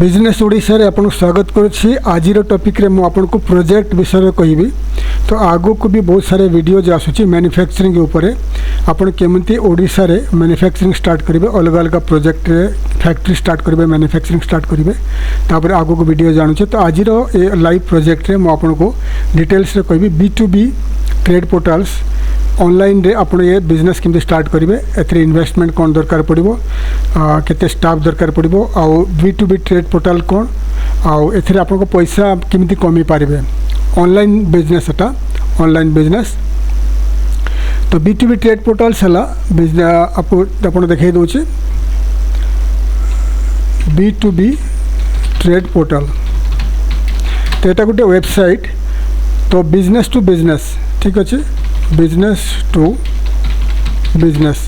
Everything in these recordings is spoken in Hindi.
बिजनेस ओडिशा रे आपन स्वागत करुछि। आज टॉपिक रे मु आपन को प्रोजेक्ट विषय कहबी। तो आगो को भी बहुत सारे वीडियो जो आसुछि मैन्युफैक्चरिंग के ऊपर आपन केमती ओडिशा रे मैन्युफैक्चरिंग स्टार्ट करिवे, अलग अलग प्रोजेक्ट रे फैक्ट्री स्टार्ट करिवे, मैन्युफैक्चरिंग स्टार्ट करिवे, तापर आगो को वीडियो जानुछे। तो आज ए लाइव प्रोजेक्ट रे मु आपन को डिटेल्स रे कहबी B2B ट्रेड पोर्टल्स ऑनलाइन रे आपण ये बिजनेस केमती स्टार्ट करेंगे, एथरे इन्वेस्टमेंट कौन दरकार पड़ो, केते स्टाफ दरकार पड़ो, आउ B2B ट्रेड पोर्टल कौन, आउ एथरे आपण को पैसा केमती कमी पारे ऑनलाइन बिजनेस, एटा ऑनलाइन बिजनेस। तो B2B ट्रेड पोर्टल्स है आपको देखे दूचे B2B ट्रेड पोर्टल। तो यहाँ गोटे वेबसाइट, तो बिजनेस टू बिजनेस, ठीक अच्छे, बिजनेस टू बिजनेस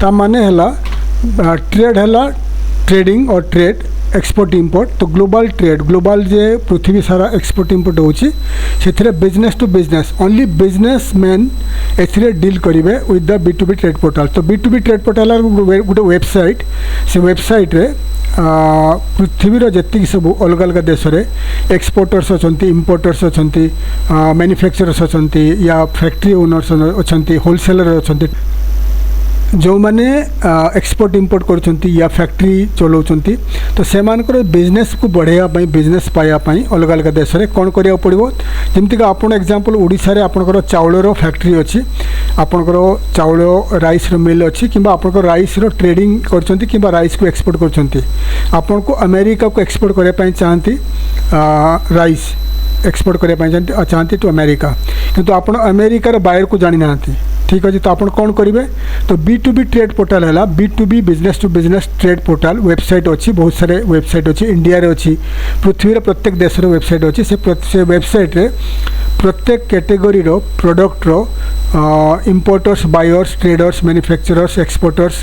ता माने हला ट्रेड हला ट्रेडिंग और ट्रेड एक्सपोर्ट इंपोर्ट। तो ग्लोबल ट्रेड, ग्लोबल जे पृथ्वी सारा एक्सपोर्ट इंपोर्ट होची से business to business, only businessman एथिरे डील करेंगे with the B2B trade portal. तो B2B ट्रेड पोर्टल गोटे वेबसाइट, से वेबसाइट रे पृथ्वीर जी सब अलग अलग देश में एक्सपोर्टर्स अच्छा, इंपोर्टर्स अच्छा, मैन्युफैक्चरर्स अच्छा, या फैक्ट्री ओनर्स अच्छा, होलसेलर अच्छा, जो मैंने एक्सपोर्ट इंपोर्ट कर या फैक्ट्री चलाउछंती। तो से बिजनेस को बढ़ाई, बिजनेस पायापाई अलग अलग देश में कौन करा पड़ो। जमीक आप एग्जांपल ओडिशा रे आपनकर चाउलर फैक्ट्री अच्छी, आपनकर चाउल राइस मिल अच्छी, कि आपन राइस ट्रेडिंग करछंती कि राइस को एक्सपोर्ट करछंती, आपन को अमेरिका को एक्सपोर्ट करने चाहती, राइस एक्सपोर्ट करने चाहती टू अमेरिका, किंतु आपन अमेरिकार बायर को जानी ना, ठीक अच्छे। तो आप कौन करेंगे, तो B2B ट्रेड पोर्टल है B2B business to business trade portal website अच्छी, बहुत सारे वेबसाइट अच्छी, इंडिया रे अच्छी, पृथ्वी प्रत्येक देश वेबसाइट अच्छी। से वेबसाइट रे प्रत्येक कैटेगरी रो प्रोडक्ट रो importers, buyers, traders, manufacturers, exporters,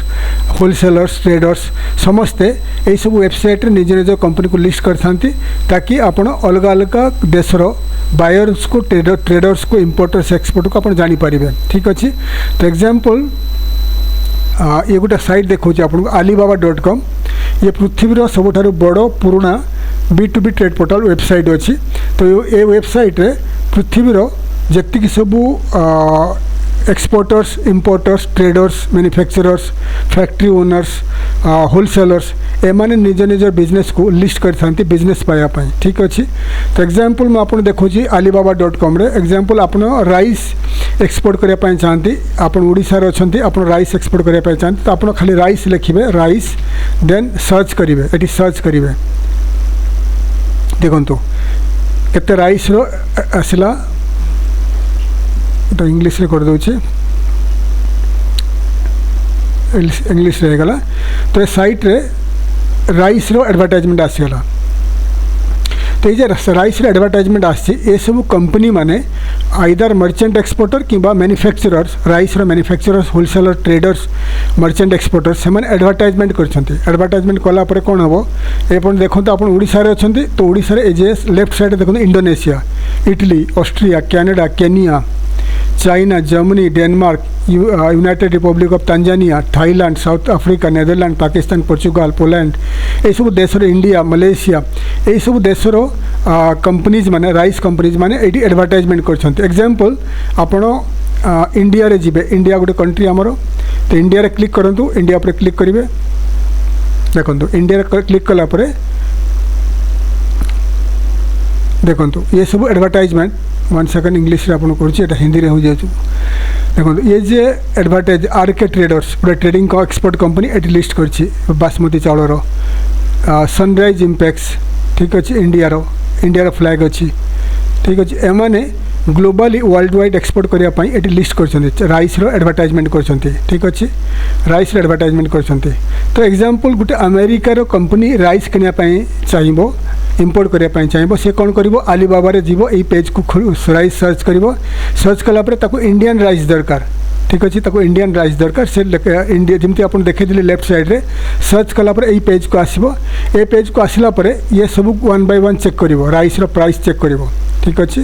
wholesalers, traders समस्ते यही सब वेबसाइट रे निज निज कंपनी को लिस्ट करथांती, ताकि आपण अलग अलग देशर बायर्स को, ट्रेडर्स को, इंपोर्टर्स, एक्सपोर्ट को आप जानी पारिबे, ठीक अच्छे। तो एग्जांपल ये गोटे साइट देखो आपको alibaba.com, ये पृथ्वीर सबुठारु बड़ पुराना B2B ट्रेड पोर्टल वेबसाइट अच्छी। तो ये वेबसाइट रे पृथ्वीर जी सबू exporters, importers, traders, manufacturers, factory owners, wholesalers एमाने निज निज बिजनेस को लिस्ट करथांती बिजनेस पायापाई, ठीक अच्छे। तो एग्जांपल मैं आपन देखुची alibaba.com रे एग्जांपल आपन राइस एक्सपोर्ट करने पाई चाहती, आपन ओडिशा रे अछंती, आपन राइस एक्सपोर्ट करने पाई चाहती, तो आपन खाली राइस लिखिबे, राइस देन सर्च करिवे, एटी सर्च करिवे, देखंतु केते राइस रो आसिला, तो इंग्लिश रे कर दोचे, इंग्लिश रे गला। तो साइट रे राइस रो एडवर्टाइजमेंट आसीगला। तो ये राइस रे एडवर्टाइजमेंट आसी, ये सब कंपनी माने आइदर मर्चेंट एक्सपोर्टर कि मैन्युफैक्चरर्स, राइस रो manufacturers, wholesaler, traders, merchant exporters से एडवर्टाइजमेंट करछंती। एडवर्टाइजमेंट कला परे कोन हबो, एपन देखो तो आपण ओडिशा रे अछंती, तो ओडिशा रे जे लेफ्ट साइड देखो Indonesia, Italy, Austria, Canada, Kenya, China, Germany, Denmark, United Republic of Tanzania, Thailand, south Africa, Netherland, Pakistan, Portugal, Poland, ये सब देश, इंडिया, मलेशिया, ये सब देशर कंपनीज माने, राइस कंपनीज माने ये एडवर्टाइजमेंट करछंती। एग्जांपल आपण इंडिया रे जिबे, इंडिया गोटे कंट्री आमर, तो इंडिया रे क्लिक करंतु, इंडिया पर क्लिक करेंगे, देखो इंडिया रे क्लिक कला परे देखो ये सब एडवर्टाइजमेंट, 1 सेकंड इंग्लिश रे आपन करछि, एटा हिंदी रे हो जाय। देखो ये जे एडवर्टाइज RK ट्रेडर्स पूरा ट्रेडिंग का एक्सपोर्ट कंपनी एटी लिस्ट करछि, बासमती चाउलर सनराइज इंपैक्ट्स, ठीक अच्छे, इंडिया रो फ्लैग अच्छी, ठीक अच्छे। एमाने ग्लोबली वर्ल्ड वाइड एक्सपोर्ट करने पाई एटी लिस्ट करछंती, राइस रो एडवर्टाइजमेंट करछंती, ठीक अच्छे, राइस रो एडवर्टाइजमेंट करछंती। तो एग्जांपल गुटे अमेरिका रो कंपनी राइस किनिया पाई चाहिबो, इंपोर्ट करने चाहिए, से कौन कर alibaba रे जीवो, यही पेज को राइस सर्च कर, सर्च कलापर ताको इंडियन राइस दरकार, ठीक अच्छे, ताको इंडियन राइस दरकार, से इंडिया जमती आप देखी लेफ्ट साइड रे सर्च कलापर यही पेज को आसो, ये पेज को आसला ये सब 1 by 1 चेक कर, राइस रो प्राइस चेक कर, ठीक अच्छे।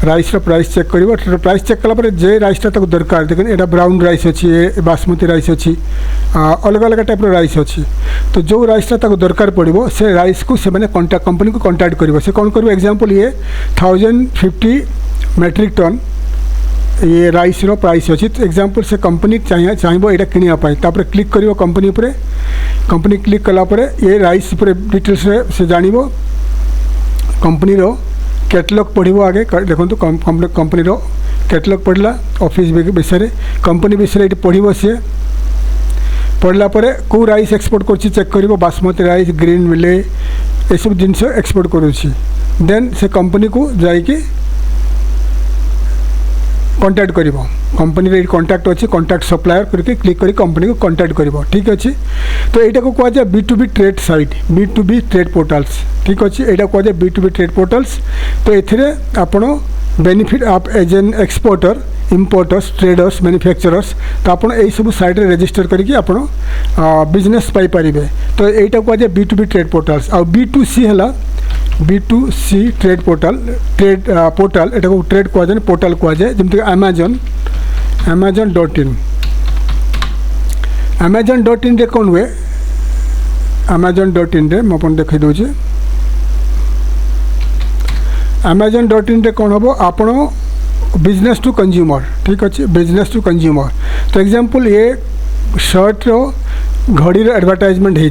राइस प्राइस चेक कर प्राइस चेक कलापर जे राइसटा तक दरकार देखिए यहाँ ब्राउन राइस अच्छी बासमती राइस अच्छी अलग अलग टाइप राइस अच्छी तो जो राइसटा तक दरकार पड़ो से राइस को से मैंने कंटाक्ट कंपनी को कंटाक्ट कर से कौन कर एग्जांपल ये 1050 मेट्रिक टन ये राइस रो प्राइस अच्छी तो एग्जांपल से कंपनी चाहिए यहाँ किनापाई क्लिक कर कंपनी क्लिक कलापर ये राइस डिटेल्स से जान कंपनी रो कैटलॉग पढ़ो आगे देखो कंपनी रो कैटलॉग पढ़ला ऑफिस विषय कंपनी विषय ये पढ़ो सी पढ़ला कौ राइस एक्सपोर्ट कर चेक कर बासमती राइस ग्रीन मिले ये सब जिनस एक्सपोर्ट करुँची देन से कंपनी को जाकि कंटाक्ट कर कंपनी रे कंटाक्ट अच्छी कंटाक्ट सप्लायर करके क्लिक करी कंपनी को कंटाक्ट कर ठीक अच्छे तो यहाँ को कहुए B2B trade site B2B trade portals ठीक अच्छे यहाँ कहुए B2B ट्रेड पोर्टाल्स तो ये आपण बेनिफिट आप as an exporter importers traders manufacturers तो आप सब साइट रे रजिस्टर करके आप बिजनेस पाइपर तो यहाँ कहुए B2B ट्रेड पोर्टाल्स आ B2C है B2C ट्रेड पोर्टाल यहाँ को ट्रेड कहुए पोर्टाल कहुए जमीक Amazon.in Amazon.in रे कौन हुए Amazon.in रे मुझे देखी दूचे Amazon.in रे कौन हम आपण बिजनेस टू कंज्यूमर ठीक अच्छे बिजनेस टू कंज्यूमर तो एग्जांपल ये शर्ट रो घड़ी रो एडवर्टाइजमेंट है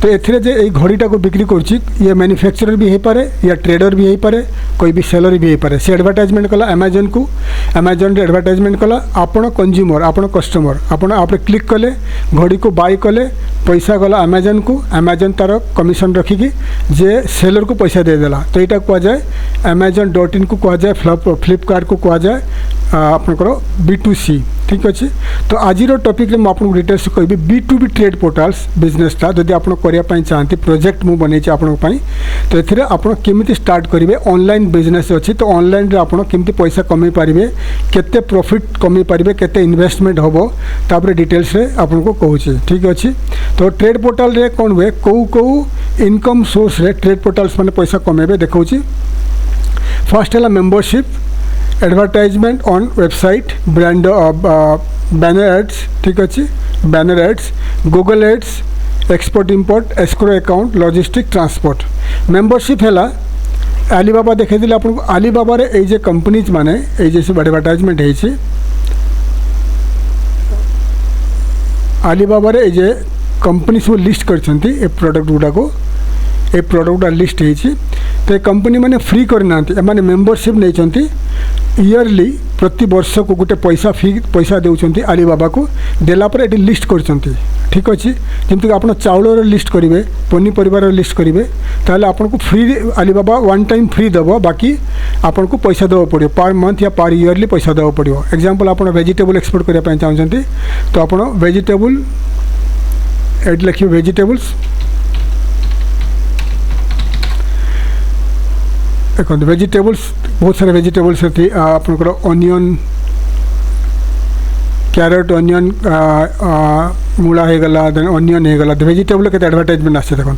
तो ये घड़ीटा को बिक्री करुच्ची ये मैन्युफैक्चरर भी हो पारे या ट्रेडर भी हो पारे कोई भी सेलर भी हो पारे से एडवर्टाइजमेंट कला अमेजन को अमेजन एडवर्टाइजमेंट कला आपण कंज्यूमर आपण कस्टमर आपण आप क्लिक कले घड़ी को बाय कले पैसा गला अमेजन को अमेजन तार कमिशन रखिकी जे सेलर को पैसा देदेला तो यहाँ कहुए Amazon.in को कहुए फ्लिपकार्ट को कहुए आपंकर B2C ठीक अच्छे तो आज टॉपिक रे आपको डिटेल्स कहि B2B ट्रेड पोर्टाल्स बिजनेसटा जदि आप करने चाहती प्रोजेक्ट मु बनई आपंपाई तो ये आप केमी स्टार्ट करेंगे ऑनलाइन बिजनेस अच्छी तो ऑनलाइन रे आप केमती पैसा कमे पारे केते प्रॉफिट कमे पारे केते इन्वेस्टमेंट हम तापर डिटेल्स रे आपको कहूँ ठीक अच्छे तो ट्रेड पोर्टाल रे कौन हुए कौ इनकम सोर्स रे ट्रेड पोर्टाल्स मैंने पैसा कमेबे देखा फर्स्ट है membership advertisement on website brand banner ads ठीक अच्छे banner ads Google ads export import escrow account logistic transport membership है आलीबाबा देखी आपको आलीबाबा रे ये कंपनीज माने ये सब एडवर्टाइजमेंट है आलीबाबा रे ये कंपनी सब लिस्ट करछंती ए प्रोडक्ट गुड़ाक ए प्रोडक्ट गुड़ा लिस्ट है तो कंपनी मैंने फ्री करना मैंने मेंबरशिप नहीं ईयरली प्रति वर्ष को गोटे पैसा देउछंती आलीबाबा को देलापर ये लिस्ट करछंती ठीक अच्छे जमीक आप चाउल लिस्ट करेंगे पनीपरिवार लिस्ट करेंगे ताहले आपको फ्री आलीबाबा वन टाइम फ्री देव बाकी आपको पैसा देवा पड़ो पर मंथ या पर ईयरली पैसा देवा पड़ो एग्जांपल आप वेजिटेबल एक्सपोर्ट करने चाहते तो आप वेजिटेबल एड लिखिए वेजिटेबल्स देखो वेजिटेबल्स बहुत सारे वेजिटेबल्स थी आपंकर अनियन कैरेट अनियन मूला होगला देन अनियन होगला वेजिटेबल के एडवर्टाइजमेंट आसे देखो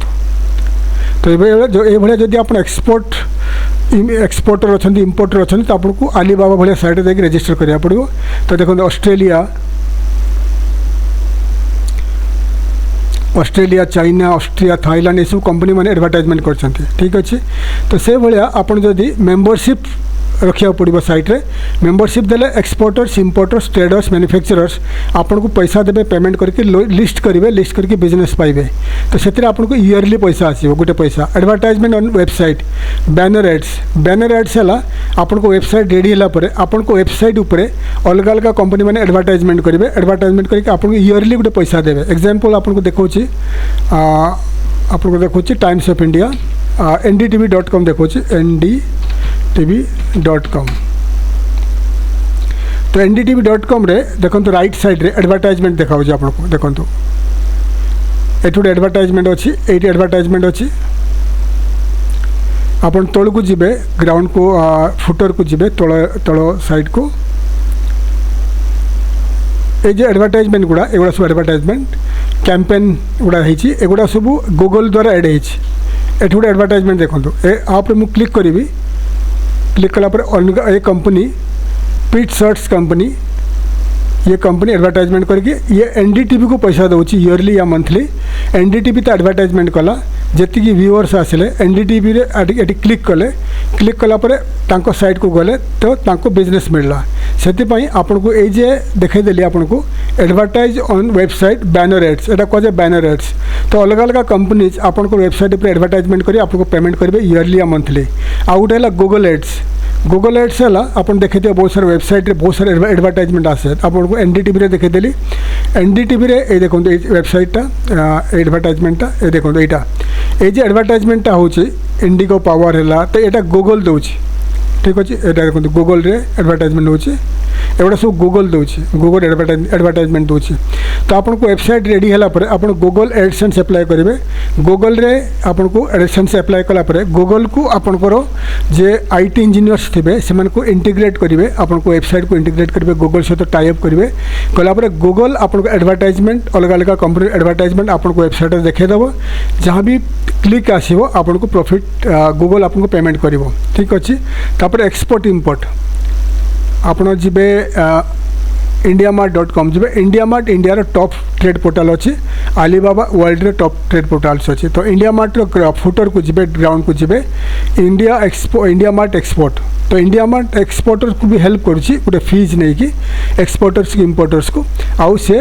तो ये जदि आप एक्सपोर्टर अच्छा इम्पोर्टर अच्छा तो आपको आलीबाबा भाया साइट जाकि रजिस्टर करा पड़ो तो देखो ऑस्ट्रेलिया चाइना ऑस्ट्रिया थाईलैंड ये सब कंपनी मैंने एडवर्टाइजमेंट करछंती ठीक अच्छे तो से भाया आपन जदि मेंबरशिप रखा पड़ो साइट रे मेंबरशिप देले एक्सपोर्टर्स इम्पोर्टर्स ट्रेडर्स मैन्युफैक्चरर्स आपन को पैसा देबे पेमेंट करके लिस्ट करेंगे लिस्ट करके बिजनेस पाइबे तो से आपको ईयरली पैसा आसो गोटे पैसा advertisement on website banner ads है आपन को वेबसाइट रेडी है आपन को वेबसाइट उपरे अलग अलग कंपनी मैंने एडवर्टाइजमेंट करेंगे एडवर्टाइजमेंट करके आपको ईयरली गोटे पैसा देवे एग्जांपल आपको देखा आपको देखा टाइम्स ऑफ इंडिया ndtv.com देखा ndtv.com तो ndtv.com रे देखो राइट साइड रे एडवर्टाइजमेंट देखा आपको देखो ये एडवर्टाइजमेंट अच्छी ये एडवर्टाइजमेंट अच्छी आप तल को जी ग्राउंड को फुटर को जी तल साइड को ये एडवर्टाइजमेंट गुड़ा एगुड़ा सब एडवर्टाइजमेंट कैंपेन गुड़ा एगुड़ा सब गूगल द्वारा एड होती गोटे एडवर्टाइजमेंट देखो ए आप मुझे क्लिक करी क्लिक कला अलग ये कंपनी पिट शर्ट्स कंपनी ये कंपनी एडवर्टाइजमेंट करके ये एनडीटीवी को पैसा दूसरी ईयरली या मंथली एनडीटीवी तो एडवर्टाइजमेंट कला जी व्यूअर्स आसिले एनडीटीवी रे क्लिक कलापर तांको साइट को गले तो तांको बिजनेस मिलला से आपन को ये देखईदेली आपन को advertise on website banner ads एटा कहे बैनर एड्स तो अलग अलग कंपनीज आपन को वेबसाइट पर एडवर्टाइजमेंट करी आपको पेमेंट करेंगे ईयरली या मंथली आ गोटे है गूगल एड्स है आपन देखते बहुत सारे वेबसाइट रे बहुत सारे एडवर्टाइजमेंट आसे आपन को एनडीटीवी रे देखईदेली एनडीटीवी रे ए देखो वेबसाइटा एडवर्टाइजमेंटा ए देखो यहाँ ये एडवर्टाइजमेंटा हूँ इंडिगो पावर है तो यहाँ गूगल दूसरी ठीक अच्छे यहाँ देखो गूगल रे एडवर्टाइजमेंट हो एगुड़ा सब गूगल दूसरी गूगल एडवर्टाइजमेंट दूसरी तो आपन को वेबसाइट रेडी है आप गूगल एडसेंस अप्लाई करेंगे गूगल रे आपन को एडसेंस अप्लाई कलापर गूगल को आपनकर जे आईटी इंजीनियर्स थे से इंटीग्रेट करेंगे आपन को वेबसाइट को इंटीग्रेट करेंगे गूगल सहित टाई अप करेंगे कलापर गूगल आपन को एडवर्टाइजमेंट अलग अलग कंपनी एडवर्टाइजमेंट आपन को वेबसाइट देखदेव जहाँ भी क्लिक आसो आपन को प्रॉफिट गूगल आपन को पेमेंट करिवो ठीक अच्छे तापर एक्सपोर्ट इंपोर्ट आपन जीवे indiamart.com जी IndiaMART India top trade portal अच्छे आलीबाबा वर्ल्ड रे टॉप ट्रेड पोर्टाल्स अच्छे तो इंडियामार्ट फुटर को जी ग्राउंड को जी इंडियामार्ट एक्सपोर्ट तो इंडियामार्ट एक्सपोर्टर्स को भी हेल्प करुच्ची गोटे फीज नहीं कि एक्सपोर्टर्स की इम्पोर्टर्स को आउ से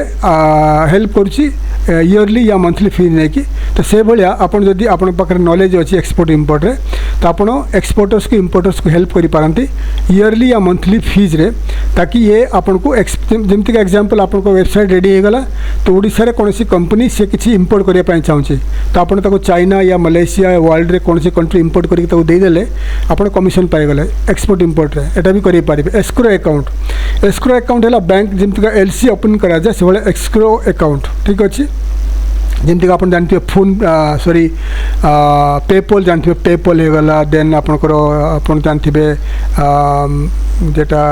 हेल्प करुच्ची ईयरली या मंथली फीज नहीं कि तो से भाया आपन जदि आपन पाखे नॉलेज अच्छी एक्सपोर्ट इम्पोर्ट रे तो आपन एक्सपोर्टर्स को इम्पोर्टर्स को हेल्प करि पारंती ईयरली या मंथली फीज रे ताकि ये आपन को जमती एग्जांपल आपन को वेबसाइट रेडी हो गला तो ओडिसा रे कोनसी कंपनी से किसी इम्पोर्ट करिया पय चाहूचे तो आपन ताको चाइना या मलेशिया या वर्ल्ड रे कोनसी कंट्री इम्पोर्ट करिक ताको दे देले आपन कमिशन पाई गले एक्सपोर्ट इम्पोर्ट रे एटा भी करि पारिबे एस्क्रो अकाउंट है बैंक जमती एलसी ओपन करा जाए से भाई एस्क्रो अकाउंट ठीक अच्छे जमती आप जानते फोन सॉरी पेपल जानते पेपल हो गला देन आपनकर आप जानते जेटा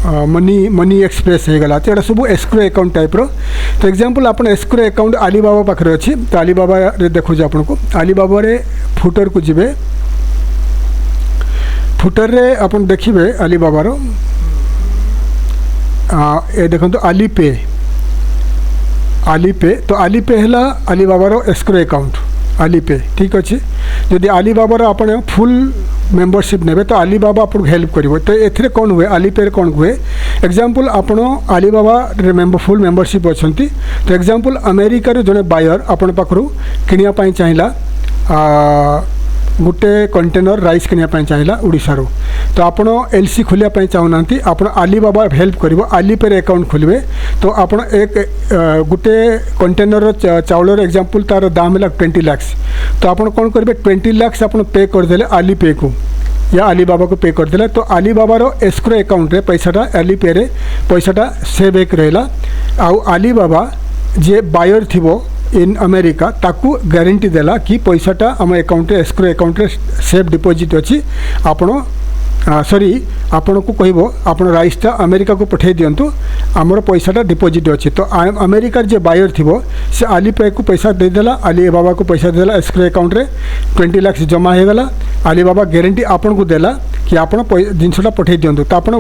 मनी एक्सप्रेस हो गला तो सब एस्क्रो अकाउंट टाइप रो तो एग्जांपल आप एस्क्रो अकाउंट आलीबाबा पाखे अच्छी तो आलीबाबा रे देखो आपन को आलीबाबा रे फुटर को जी फुटर रे अपन देखिए आलीबाबा रो ये देखो आलीपे तो आलीपे है आलीबाबा रो एस्क्रो अकाउंट आलीपे ठीक अच्छे जदि आलीबाबा आपन फुल मेंबरशिप नेबे तो आलीबाबा आपको हेल्प करिवो तो एथिरे कौन हुए आलीपे कौन हुए एग्जांपल आपण आलीबाबा फुल मेंबरशिप अच्छी तो एग्जांपल अमेरिका रे जने बायर आपण पाखरु किनिया पई चाहिला गोटे कंटेनर राइस किनिया चाहिला उड़ीसा रो तो आपण एलसी खोलिया चाहूना आप आलीबाबा हेल्प करिवो आलीपे रे अकाउंट खोलिबे तो आपण एक गोटे कंटेनर चाउलर एग्जांपल तार दाम है 20 लाख तो आपण कौन करेंगे 20 लाख आप पे करदे आलीपे को या आलीबाबा को पे करदे तो आलीबाबा रो एस्क्रो अकाउंट रे पैसाटा आलीपे रे पैसाटा सेव एक रहा आउ आलीबाबा जे बायर थिबो इन अमेरिका ताकू गारंटी देला कि पैसाटा आम अकाउंट एस्क्रो अकाउंट रे सेफ डिपोजिट अच्छी आपण सॉरी आपण को कहबो आपण राइसटा अमेरिका को पठे दियंतु आमर पैसाटा डिपोजिट अच्छी तो अमेरिका जे बायर थिबो से आलीपे को पैसा दे देला आलीबाबा को पैसा देला एस्क्रो अकाउंट रे 20 लाख जमा हो गला आलीबाबा गारंटी आपण को देला कि आपण जिनसटा पठे दियंतु तो आपण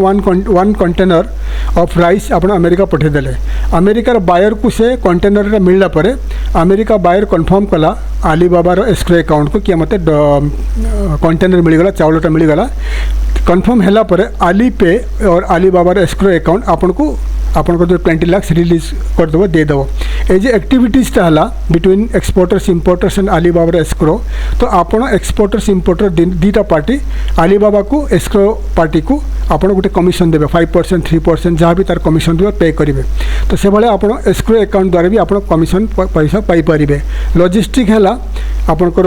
वन कंटेनर ऑफ राइस आपण अमेरिका पठे देले अमेरिकार बायर को से कंटेनर मिलला परे अमेरिका बायर कन्फर्म कला आलीबाबा रो एस्क्रो अकाउंट को कि मते कंटेनर मिलगला चावलटा मिलगला कन्फर्म है पर आलीपे और आलीबाबा एस्क्रो अकाउंट आपन को जो 20 लाख रिलीज करदेव देदेव ये जो एक्टिविटीजटा है between exporters importers and Alibaba escrow तो आपन एक्सपोर्टर्स इम्पोर्टर दीटा पार्टी आलीबाबा को एस्क्रो पार्टी को आपन गोटे कमिशन देवे 5% 3% जहाँ भी तार कमिशन देवे पे करेंगे तो से भाई आप एस्क्रो अकाउंट द्वारा भी आप कमिशन पैसा पाइपर लॉजिस्टिक है आपणकर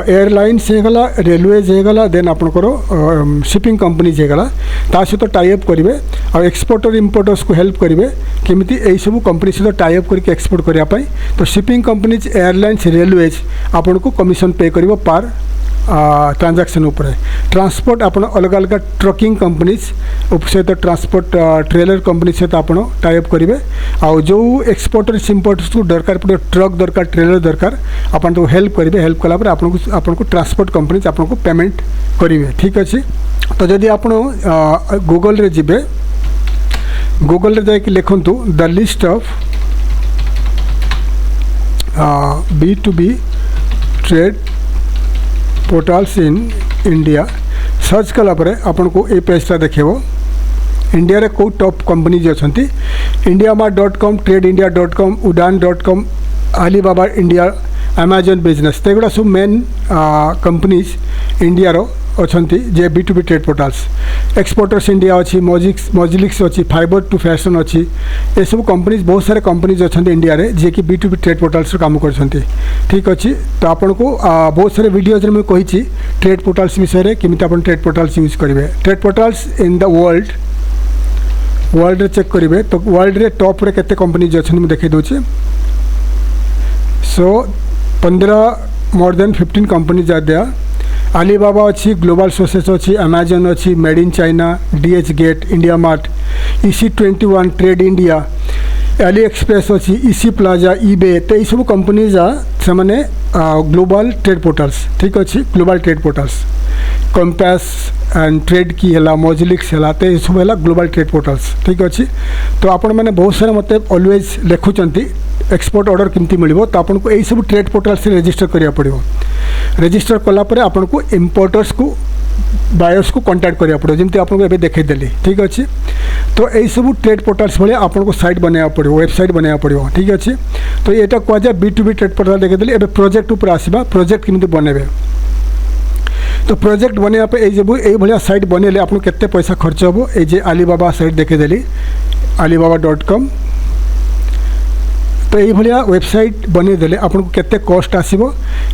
एयरलाइन्स होगला रेलवेज होगला देन आपणकर शिपिंग कंपनीज होगला ता सहित टाई अप करेंगे और एक्सपोर्टर इम्पोर्टर्स को हेल्प करेंगे केमिति एई सब कंपनी सहित टाई अप करके एक्सपोर्ट करने तो शिपिंग कंपनीज एयरलाइन्स रेलवेज आपन को कमिशन पे कर पार ट्रांजैक्शन उपरे ट्रांसपोर्ट आपण अलग अलग ट्रकिंग कंपनीज सहित ट्रांसपोर्ट ट्रेलर कंपनी सहित आप टाइप करेंगे आउ जो एक्सपोर्टर्स इम्पोर्टर्स को दरकार पड़े ट्रक दरकार ट्रेलर दरकार आपन तो हेल्प करेंगे हेल्प कलापर आपन को ट्रांसपोर्ट कंपनीज आपन को पेमेंट करेंगे ठीक अच्छे। तो जदि आप गूगल रे जिबे गूगल रे जाके लिखंतु the list of B2B trade portals in India search कलापर आपन को ये पेजटा देखेबो इंडिया रे को टॉप कंपनीज अच्छी indiamart.com TradeIndia.com Udaan.com Alibaba India Amazon business तो एगुड़ा सब मेन कंपनीज इंडिया रो अच्छी जे B2B trade portals exporters India अच्छी मॉजिलिक्स अच्छी फाइबर टू फैशन अच्छी ये सब कंपनीज बहुत सारे कंपनीज अच्छा इंडिया रे जे कि B2B ट्रेड पोर्टल्स काम कर ठीक अच्छे। तो आपन को बहुत सारे वीडियोज में कही ट्रेड पोर्टल्स विषय केमी आप ट्रेड पोर्टल्स यूज करेंगे trade portals in the world रे चेक करेंगे तो वर्ल्ड रे टॉप रे केते कंपनीज अच्छे मुझे देखे दूचे so 15 more than 15 companies are there Alibaba अच्छी ग्लोबल सोर्सेस अच्छी Amazon अच्छी made in China DH gate India mart EC21 trade India Ali express अच्छी EC प्लाजा eBay तो ये सब कंपनीज से माने ग्लोबल ट्रेड पोर्टल्स ठीक अच्छे global trade portals compass and trade की है मॉजिलिक्स है तो ये सब है ग्लोबल ट्रेड पोर्टल्स ठीक अच्छे। तो आपण मैंने बहुत सारे मत ऑलवेज लिखुंट एक्सपोर्ट ऑर्डर केमती मिल तो आपको यही सब ट्रेड पोर्टल से रजिस्टर करा पड़ो रजिस्टर कलापर आपन को इम्पोर्टर्स को बायर्स को कांटेक्ट करा पड़ो जमी आपको एवं देखीदेली ठीक अच्छे। तो यही सब ट्रेड पोर्टल्स भाई आपको साइट बनवा पड़ो वेबसाइट बनवा पड़ो ठीक अच्छे। तो यहाँ कहुए B2B ट्रेड पोर्टल देखीदेली एवं प्रोजेक्ट उपर आसवा प्रोजेक्ट केमती बनइबे तो प्रोजेक्ट बनवाई यही भाया साइट बनइले आपको केते पैसा खर्च हम ये Alibaba साइट देखीदेली Alibaba.com तो यही भाया वेबसाइट बनईदेले आपको केते कॉस्ट आसीबो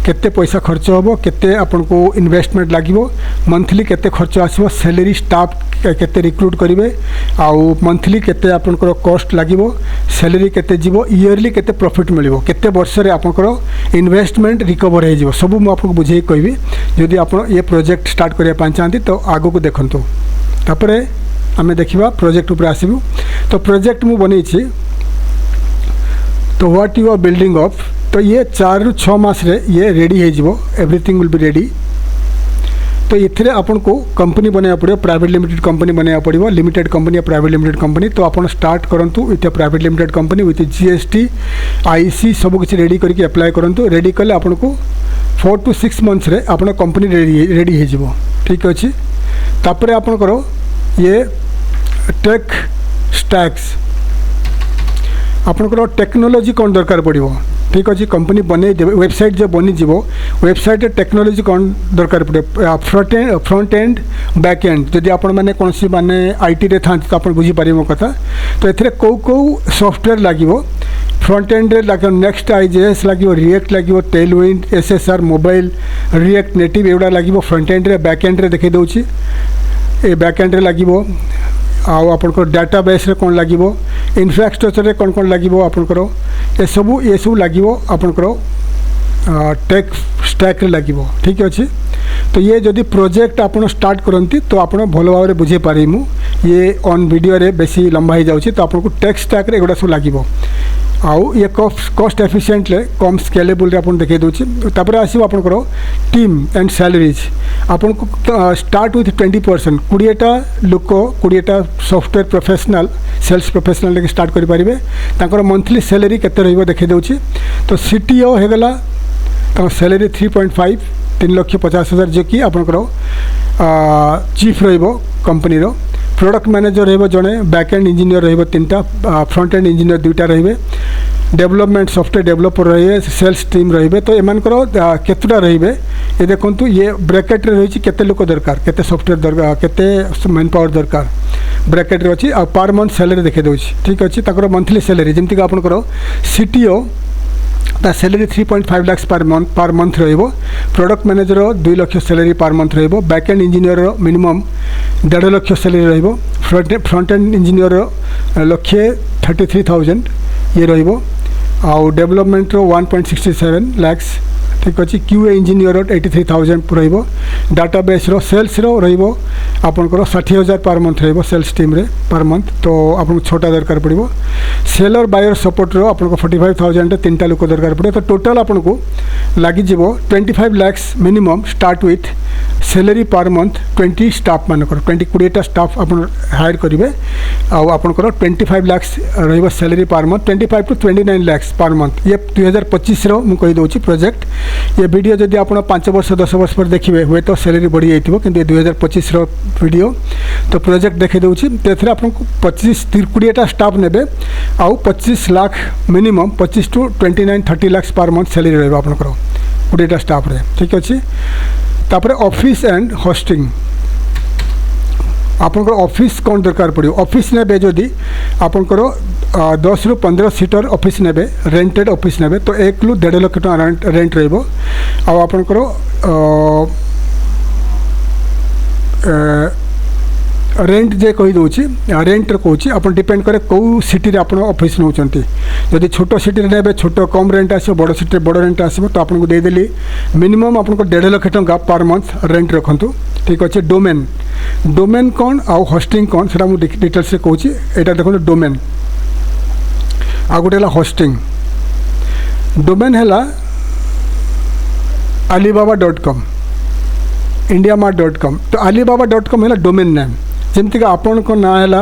केते पैसा खर्च हम केते आपको इन्वेस्टमेंट लागिबो मंथली केते खर्च आसीबो सैलरी स्टाफ केते रिक्रूट करेंगे आउ मंथली केते आपनकर कॉस्ट लागिबो सैलरी केते जीवो ईयरली केते प्रॉफिट मिलिबो केते वर्ष रे आपनकर इन्वेस्टमेंट रिकवर हो जीवो सब मु आपको बुझे कहबी जदि आप ये प्रोजेक्ट स्टार्ट करिया पान चाहती तो आगो को देखंतु तापरे आमे देखिबा प्रोजेक्ट ऊपर आसीबो। तो प्रोजेक्ट मु बनैछि तो what you are building of तो ये 4 ରୁ 6 मास रे ये रेडी हो जीवो एवरीथिंग विल बी रेडी। तो ये आपन को कंपनी बनवा पड़ो प्राइवेट लिमिटेड कंपनी बनवा पड़ो लिमिटेड कंपनी या प्राइवेट लिमिटेड कंपनी तो आप स्टार्ट करूँ with A private limited company with GST IC सब किसी रेडी करके अप्लाई करूँ रेडी कले आपन को 4 to 6 मंथ्स रे आपन कंपनी रेडी हो जीवो ठीक अच्छे। तापर आपन करो ये टेक स्टैक्स आपनकर टेक्नोलोजी कौन दरकार पड़ो ठीक अच्छे कंपनी बनई देवे वेबसाइट जो बनी जीवो वेबसाइट टेक्नोलोजी कौन दरकार पड़े फ्रंट एंड बैक एंड जदि आपण मैंने कौन सी माने IT रे था तो आप बुझीपारे मो कथा तो ये कौ सॉफ्टवेयर लगे फ्रंट एंड रे लगे Next.js लगे रिएक्ट लगे Tailwind SSR mobile React Native एगुड़ा लगे फ्रंट एंड रे बैक एंड रे देखे दूची ए बैक एंड रे लगे आपनकर डाटाबेस रे कौन लगे इंफ्रास्ट्रक्चर रे कौन कौन लगे आपनकर ये सब लगे आपनकर टेक स्टैक रे लगे ठीक अच्छे। तो ये जदि प्रोजेक्ट आपन स्टार्ट करती तो आप भल भाव बुझे पारे मु ये ऑन वीडियो रे बेसी लंबा हो जाऊँगी तो आपको टेक स्टैक रे एगुड़ा सब लगे आउ ये कॉस्ट एफिशिएंट कम स्केलेबल आप देखे दूसरी तापर आसो आपंकर टीम एंड सैलरीज आपन को स्टार्ट विथ 20% 20टा लोक 20टा सॉफ्टवेयर प्रोफेशनल सेल्स प्रोफेशनल लेके स्टार्ट करेंगे तांकर मंथली सैलरी केते रहिबो देखे दूसरी। तो CTO होगला सैलरी 3.5 3,50,000 जो कि आपंकर चीफ रहिबो कंपनी रो प्रोडक्ट मैनेजर रहिबो जड़े बैकएंड इंजीनियर रहिबो 3टा फ्रंट एंड इंजीनियर 2टा रहिबे डेवलपमेंट सॉफ्टवेयर डेवलपर रहिबे सेल्स टीम रहिबे। तो एमानकर केतुटा रहिबे ये देखंतु ये ब्रैकेट रे रहिछि केते लोक दरकार केते सॉफ्टवेयर दरकार केते मैन पावर दरकार ब्रैकेट रे अछि आ पर मंथ सैलरी देखे दोछि ठीक अछि। ताकर मंथली सैलरी जेमति कि आपनकर CTO ता सैलरी 3.5 लाख पर मंथ रहिबो product manager 2 lakh salary per month रहिबो backend engineer minimum 1.5 lakh salary रहिबो फ्रंट एंड इंजीनियर 1,33,000 ये रहिबो आउ डेवलपमेंट 1.67 लाख ठीक अच्छे QA इंजीनियर 83,000 रहिबो डाटाबेस रो सेल्स रो रहिबो आपनकर 60,000 पर मंथ रहिबो सेल्स टीम रे पर मंथ तो आपन छोटा दरकार पड़िबो सेलर बायर सपोर्ट रो आपन 45,000 तीनटा लोक दरकार पड़े तो टोटल आपन को लागि जीवो 25 lakh minimum start with salary per month 20 staff मानकर 20 स्टाफ अपन हायर करेंगे आपंकर 25 लाख रही salary per month 25 to 29 lakh per month ये 2025 मुझे कहीदे प्रोजेक्ट ये वीडियो जदि आप 5 वर्ष 10 वर्ष पर देखिए हुए तो सैलरी बढ़ी जाइए कि 2025 वीडियो तो प्रोजेक्ट देखी दूसरी आपको 20 स्टाफ ने आउ 25 lakh minimum 25 to 29-30 lakh per month salary रहा आपंकर 20 स्टाफ रे ठीक अच्छे तापर ऑफिस एंड होस्टिंग आपंकर ऑफिस कौन दरकार पड़ो ऑफिस ने जदि आपंकर 10 ରୁ 15 सीटर ऑफिस ने रेंटेड ऑफिस ने तो 1 ରୁ 1.5 लाख टका रेंट रहिबो आ आपंकर रेंट जे कही दूची रेंट कहूँ आप डिपेंड करे कौ सिटी आप ऑफिस नौ जदि छोट सिटी ने छोट कम रेंट आसो बड़ सिटी बड़ रेंट आसो तो आपको देदेली मिनिमम आपको 1.5 लाख टका पर मंथ रेंट रखु ठीक अच्छे डोमेन डोमेन कौन आउ होस्टिंग कौन से मुझे डिटेल्स कहूँ यहाँ देखो डोमेन आ गोटे होस्टिंग डोमेन है alibaba.com indiamart.com तो alibaba.com है डोमेन नेम जमती आपण को ना है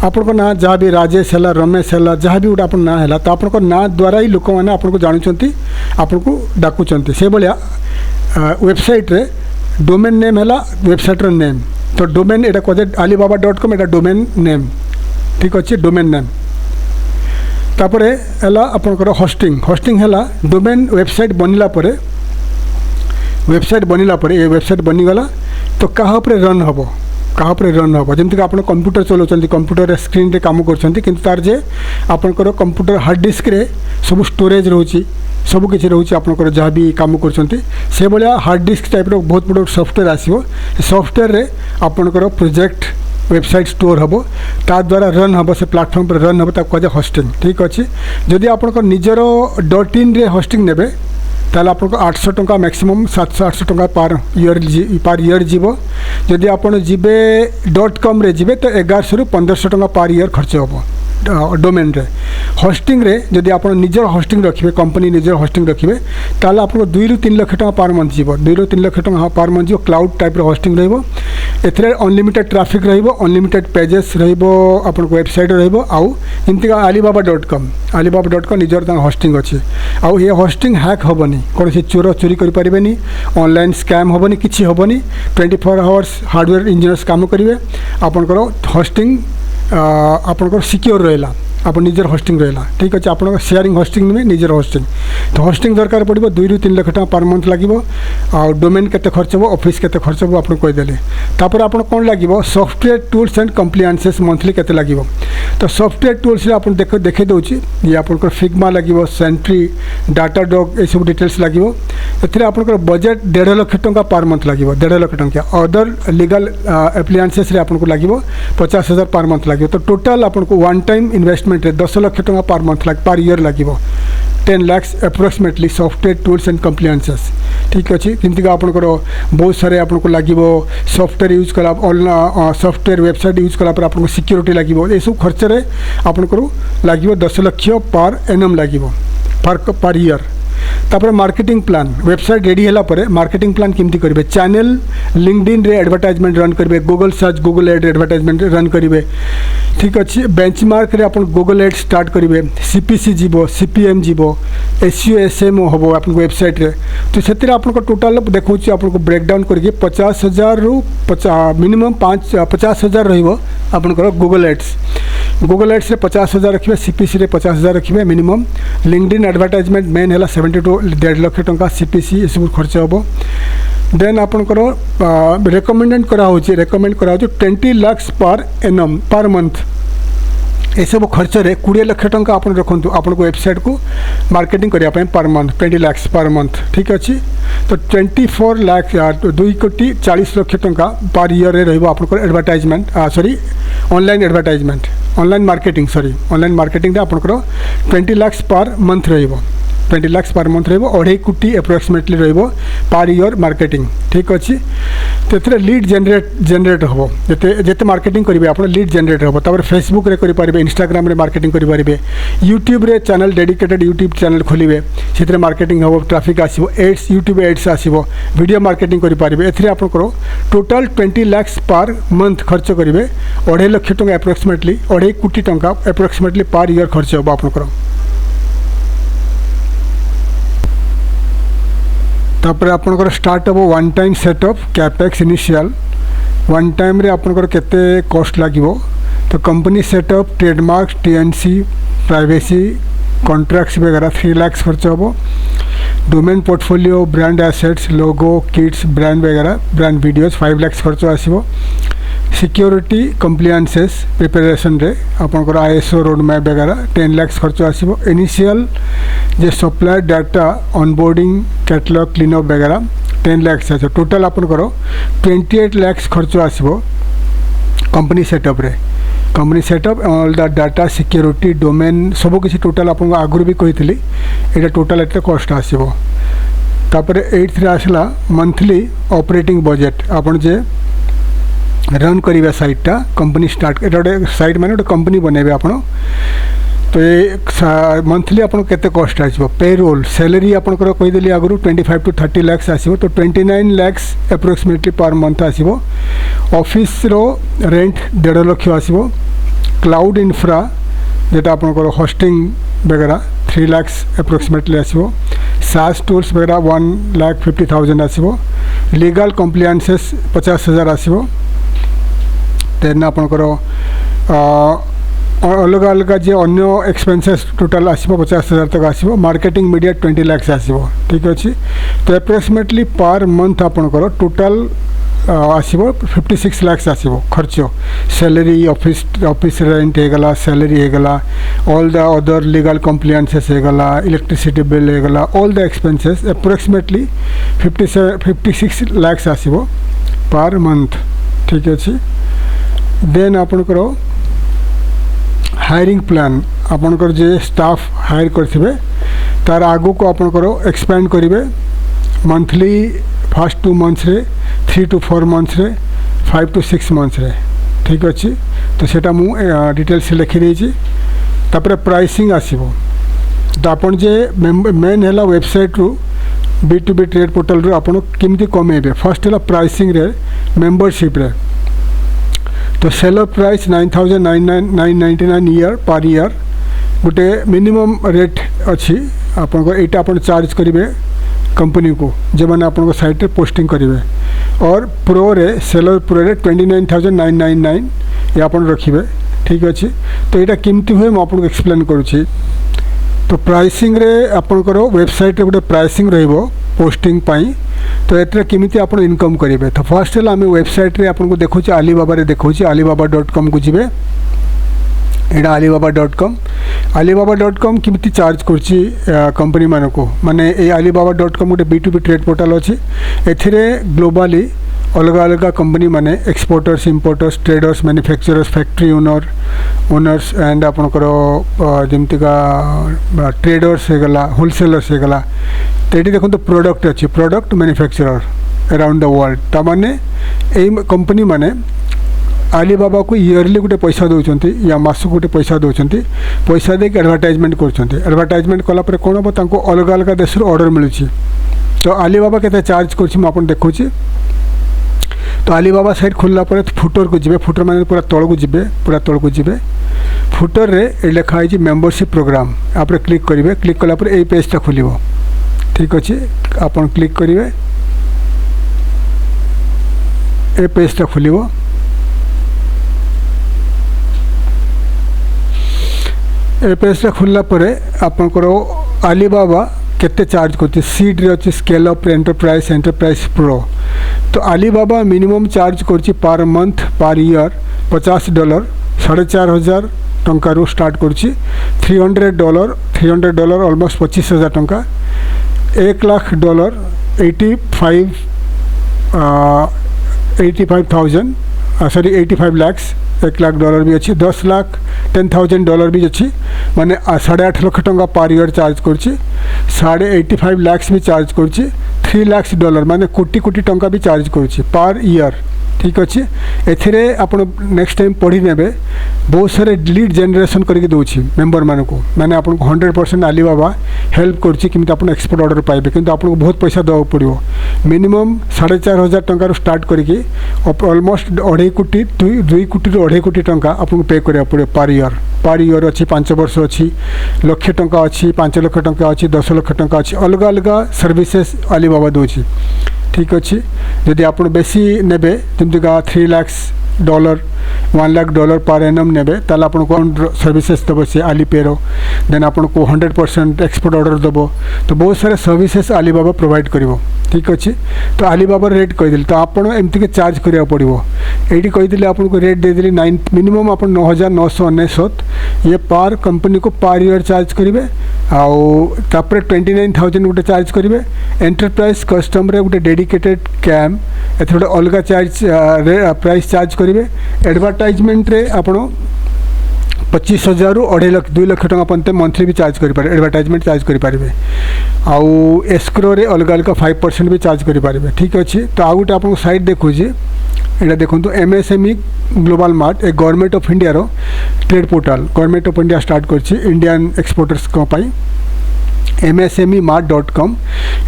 आपण को ना जहाँ भी राजेश है रमेश है जहाँ भी गोटे आप ना है तो आपण को ना द्वारा ही लोक मैंने आपको जानते आपन को डाकुंट से भाया वेबसाइट रे डोमेन नेम है वेबसाइट नेम तो डोमेन यहाँ कहे alibaba.com यहाँ डोमेन नेम ठीक अच्छे डोमेन नेम तापर है आपंकर होस्टिंग होस्टिंग है डोमेन वेबसाइट बनला ये वेबसाइट बनीगला तो क्या रन हम क्या रन हम जमीक आप कंप्यूटर चलाऊँ कंप्यूटर स्क्रीन रे काम कर तार जे आपंकर कंप्यूटर हार्ड डिस्क रे सब स्टोरेज रोचे सबकि रोचे आपंकर जहाँ भी कम कर भाया हार्ड डिस्क टाइप बहुत बड़ा सॉफ्टवेयर आसो सॉफ्टवेयर रे आपंकर प्रोजेक्ट वेबसाइट स्टोर हम ता द्वारा रन हम से प्लेटफॉर्म पर रन हम कहे होस्टिंग ठीक अच्छे जदि आप निजर .in रे होस्टिंग ने ताल आपको 800 टंका मैक्सिमम 700-800 टंका पर ईयर जीव जदि आप जीवे .com रे जीवे तो 1100 ରୁ 1500 टंका पर ईयर खर्च हम डोमेन रे होस्टिंग रे जदि आप निजर होस्टिंग रखिए कंपनी निजर होस्टिंग रखिए ताल आपको 2 ରୁ 3 लाख टंका पर मंथ जीव 2 ରୁ 3 लाख टंका पर मंथ जीव क्लाउड टाइप होस्टिंग रहिबो एथरे अनलिमिटेड ट्रैफिक रहिबो अनलिमिटेड पेजेस रहिबो आपन वेबसाइट रहिबो आउ जमती alibaba.com निजर होस्टिंग अच्छे आउ ये होस्टिंग हैक हेनी कौन से चोर चोरी करें ऑनलाइन स्कैम हेनी किसी हेनी 24 आवर्स हार्डवेयर इंजीनियर्स काम करेंगे आपंकर होस्टिंग आपंकर सिक्योर रहा आप निजर होस्टिंग रहा ठीक अच्छे आप शेयरिंग होस्टिंग में निजर होस्टिंग तो होस्टिंग दरकार पड़ो 2 ରୁ 3 लाख टका पर मंथ लगे डोमेन केते खर्च हो ऑफिस केते खर्च हो आपको कहीदेले तापर आप कौन लगे सॉफ्टवेयर टूल्स एंड कम्प्लायंसेस मंथली केते लगे तो सॉफ्टवेयर टूल्स आप देखे दूसरी ये आपंकर फिग्मा लगे सेंट्री डाटाडॉग ये सब डिटेल्स लगे ए आपंकर बजेट 1.5 लाख टका पर मंथ लगे 1.5 लाख टका अदर लीगल एप्लायंसेस आपको लगे 50,000 पर मंथ लगे तो टोटाल आपको वन टाइम इन्वेस्टमेंट 10 लाख टका पर मंथ पर ईयर लगे 10 lakhs approximately software tools and compliances ठीक अच्छे जमीक आपंकर बहुत सारे आपको लगे सॉफ्टवेयर यूज कला सॉफ्टवेयर वेबसाइट यूज कला आपको सिक्योरिटी लगे ये सब खर्च आपंकर लगे 10 लाख पर एनम लगे पर ईयर तापर मार्केटिंग प्लान वेबसाइट रेडी है मार्केटिंग प्लान केमती करेंगे चैनल लिंक्डइन रे एडवर्टाइजमेंट रन करेंगे Google search Google ad advertisement run करेंगे ठीक अच्छे बेंचमार्क रे अपन गूगल एड स्टार्ट करेंगे CPC जीव CPM जीव SEO SMO हम आप वेबसाइट रे तो से आप टोटाल देखा आपको ब्रेकडाउन करके 50,000 ରୁ मिनिमम 50,000 रहा गूगल एड्स रे 50,000 रखिए CPC रे 50,000 रखिए मिनिमम लिंक्डइन एडवर्टाइजमेंट मेन है 70 टू 1.5 लाख टका CPC ये सब खर्च हम देन आपंकर रेकमेंड करा 20 lakhs per annum per month ये सब खर्च रे 20 लाख टका आप रखु आपको वेबसाइट को मार्केटिंग करने पर मंथ 20 lakhs पर मंथ ठीक अच्छे तो 24 लाख 2,40 लाख टका पर ईयर रहा advertisement sorry online advertisement online marketing आपंकर 20 lakhs पर मंथ 20 lakhs पर मंथ रहिबो 2.5 कोटी अप्रोक्सीमेटली रहिबो पर ईयर मार्केटिंग ठीक अछि तेथरे लीड जनरेट होबो जते मार्केटिंग करिवे आपण लीड जनरेट होबो तापर फेसबुक रे करि पारिबे इंस्टाग्राम रे मार्केटिंग करि पारिबे यूट्यूब रे चैनल डेडिकेटेड यूट्यूब चैनल खोलिबे सेथरे मार्केटिंग होबो ट्रैफिक आसीबो एड्स यूट्यूब एड्स आसीबो वीडियो मार्केटिंग करि पारिबे एथरे आपण टोटल 20 lakhs पर मंथ खर्च करिवे 2.5 लाख टंका अप्रोक्सीमेटली 2.5 कोटी टंका अप्रोक्सीमेटली पर ईयर खर्च होबो आपण तापर आपनकर स्टार्ट हम one time setup capex initial one time रे आपनकर केते कॉस्ट लागिवो तो company setup trademark TNC privacy contracts वगैरह 3 lakhs खर्च होबो डोमेन पोर्टफोलियो ब्रांड एसेट्स लोगो किट्स ब्रांड वगैरह ब्रांड वीडियोस 5 lakhs खर्च आसीबो सिक्योरिटी कंप्लायंसेस प्रिपरेशन रे आपनकर आईएसओ रोड मैप वगैरह 10 lakhs खर्च आसीबो इनिशियल जे supplier data onboarding catalogue cleanup वगैरह 10 lakhs आछो टोटल आपनकर 28 lakhs खर्च आसीबो कंपनी सेटअप रे company setup all the data security domain सब किसी टोटल आपन आगुरी भी कहितली एटा टोटल एते कॉस्ट आसीबो तापर 8th रे आसला मंथली ऑपरेटिंग बजेट आपन जे रन करिवे साइटटा कंपनी स्टार्ट एटा साइट माने कंपनी बनेबे आपन तो ये मंथली आपन केते कॉस्ट आसीबो पेरोल सैलरी आपन कहि देली आगुरु 25 to 30 lakhs आसीबो तो 29 lakhs अप्रोक्सीमेटली पर मंथ आसीबो ऑफिस रो रेंट 1.5 लाख आसीबो क्लाउड इंफ्रा जेटा आपन होस्टिंग वगैरह 3 lakhs अप्रोक्सीमेटली आसीबो सास टूल्स वगैरह 1,50,000 आसीबो लीगल कंप्लायंसेस 50,000 आसीबो देन आपन अलग अलग जे अन्य एक्सपेंसेस टोटल आसीबो 50,000 तक आसीबो मार्केटिंग मीडिया 20 lakhs आसीबो ठीक अछि तो अप्रोक्सीमेटली पर मंथ आपन टोटल आसीबो 56 lakhs आसीबो खर्च सैलरी ऑफिस रेंट हे गला सैलरी हे गला all the other legal compliances हे गला इलेक्ट्रिसिटी बिल हे गला all the expenses approximately 56 lakhs आसीबो पर मंथ ठीक अछि देन आपन हायरिंग प्लान आपनकर जे स्टाफ हायर करथिबे तार आगो को आपनकर एक्सपेंड करिवे मंथली फर्स्ट 2 months रे 3 to 4 months रे 5 to 6 months रे ठीक अछि तो सेटा मु डिटेल्स लिखि देछि तापर प्राइसिंग आसीबो तो आपन जे मेन हैला वेबसाइट रु B2B ट्रेड पोर्टल रु आपन केमति कमेबे फर्स्ट हैला प्राइसिंग रे मेंबरशिप रे तो seller price 9,999 year per year गोटे मिनिमम रेट अच्छी आपन एटा आपन चार्ज करिवे कंपनी को जे माने आपन साइट रे पोस्टिंग करिवे और प्रो रे सेलर प्रो रे 29,999 ये आपन रखिवे ठीक अछि तो एटा केमति होय म आपन एक्सप्लेन करूछि तो प्राइसिंग रे आपन वेबसाइट रे गोटे प्राइसिंग रहइबो पोस्टिंग पाई तो एतरे केमिति आपन इनकम करिवे तो फर्स्ट हला हम वेबसाइट रे आपन को देखौछि alibaba रे देखौछि alibaba.com को जिवे एडा alibaba.com केमिति चार्ज करछि कंपनी माने को माने ए alibaba.com गोटे B2B ट्रेड पोर्टल अछि एथिरे ग्लोबली अलग अलग कंपनी माने exporters importers traders manufacturers factory owners and आपनकर जेमतिका ट्रेडर्स हे गला होलसेलर्स हे गला तेटी देखो तो प्रोडक्ट अच्छी product manufacturer around the world ता माने ए कंपनी माने alibaba को ईयरली गोटे पैसा दौरान या मास गोटे पैसा दौरान पैसा देक एडवर्टाइजमेंट करवर्टाइजमेंट कलापर कौन हम तांको अलग अलग देश ऑर्डर मिलूँ तो alibaba केते चार्ज कर देखुची तो alibaba साइट खोलला पर फुटर को जिबे फुटर माने पूरा तळ को जिबे फुटर रे लिखा है मेंबरशिप प्रोग्राम आप क्लिक करेंगे क्लिक कला पर ए पेजटा खोलिबो ठीक अच्छे आपन क्लिक करेंगे ए पेजटा खोलिबो ए पेजटा खोलला पर आपनकर alibaba केते चार्ज करते सीड रे अच्छे स्केल अप एंटरप्राइज प्रो तो alibaba मिनिमम चार्ज करछि पर मंथ पर ईयर $50 4,500 टंका रू स्टार्ट करछि $300 ऑलमोस्ट 25,000 टंका $1 लाख 85 lakhs $1 लाख भी अच्छी $10 लाख $10,000 भी अच्छी माने $8.5 लाख टंका पर ईयर चार्ज करछि 85 lakhs भी चार्ज करुच्ची, $3 lakhs माने कोटी कोटी टंका भी चार्ज करुच्ची पर ईयर। ठीक अच्छे एथिरे आपण नेक्स्ट टाइम पढ़ी नेबे बहुत सारे लीड जनरेशन करके दूची मेंबर मानक मैंने आपको 100% आलीबाबा हेल्प करुच्ची किमित आपण एक्सपोर्ट ऑर्डर पाइबे, किंतु आपको बहुत पैसा देवा पड़ो मिनिमम 4,500 टंका स्टार्ट करके ऑलमोस्ट 2.5 कोटी 2 कोटी 2.5 कोटी टंका आपको पे करा पड़े पर ईयर अच्छी 5 वर्ष अच्छी लक्ष टंका अच्छी 5 लाख टंका अच्छी 10 लाख टंका अच्छी अलग अलग सर्विसेस आलीबाबा दूची। ठीक अच्छे जदि आप बेसी नेबे जमतीका $3 lakhs $1 lakh पर एनम नेबे ताले आपको सर्विसेस दब से आलीपेरो देन आपको 100% एक्सपोर्ट ऑर्डर दब तो बहुत सारे सर्विसेस आलीबाबा प्रोवाइड करिवो। ठीक अच्छे तो आलीबाबा रेट कहीदेली तो आप एमती के चार्ज करा पड़ो ये कहीदेली आपको रेट देदेली मिनिमम आप 9,999 ये पर कंपनी को पर ईयर चार्ज करेंगे आउे 29,000 गोटे चार्ज करेंगे एंटरप्राइज कस्टमर गोटे डेडिकेटेड कैम ए गोटे अलग चार्ज प्राइस चार्ज करेंगे एडवर्टाइजमेंट रे आपण 25,000 ରୁ 2 लाख टंका पर्यंत मंथली भी चार्ज करें एडवर्टाइजमेंट चार्ज करेंगे आउ एस्क्रो रे अलग अलग 5% भी चार्ज करेंगे। ठीक अच्छे तो आउ गोटे आपको साइट देखुचे यहाँ देखो MSME ग्लोबल मार्ट ए गवर्नमेंट ऑफ इंडिया रो trade portal government of India start कर इंडियन एक्सपोर्टर्स MSMEmart.com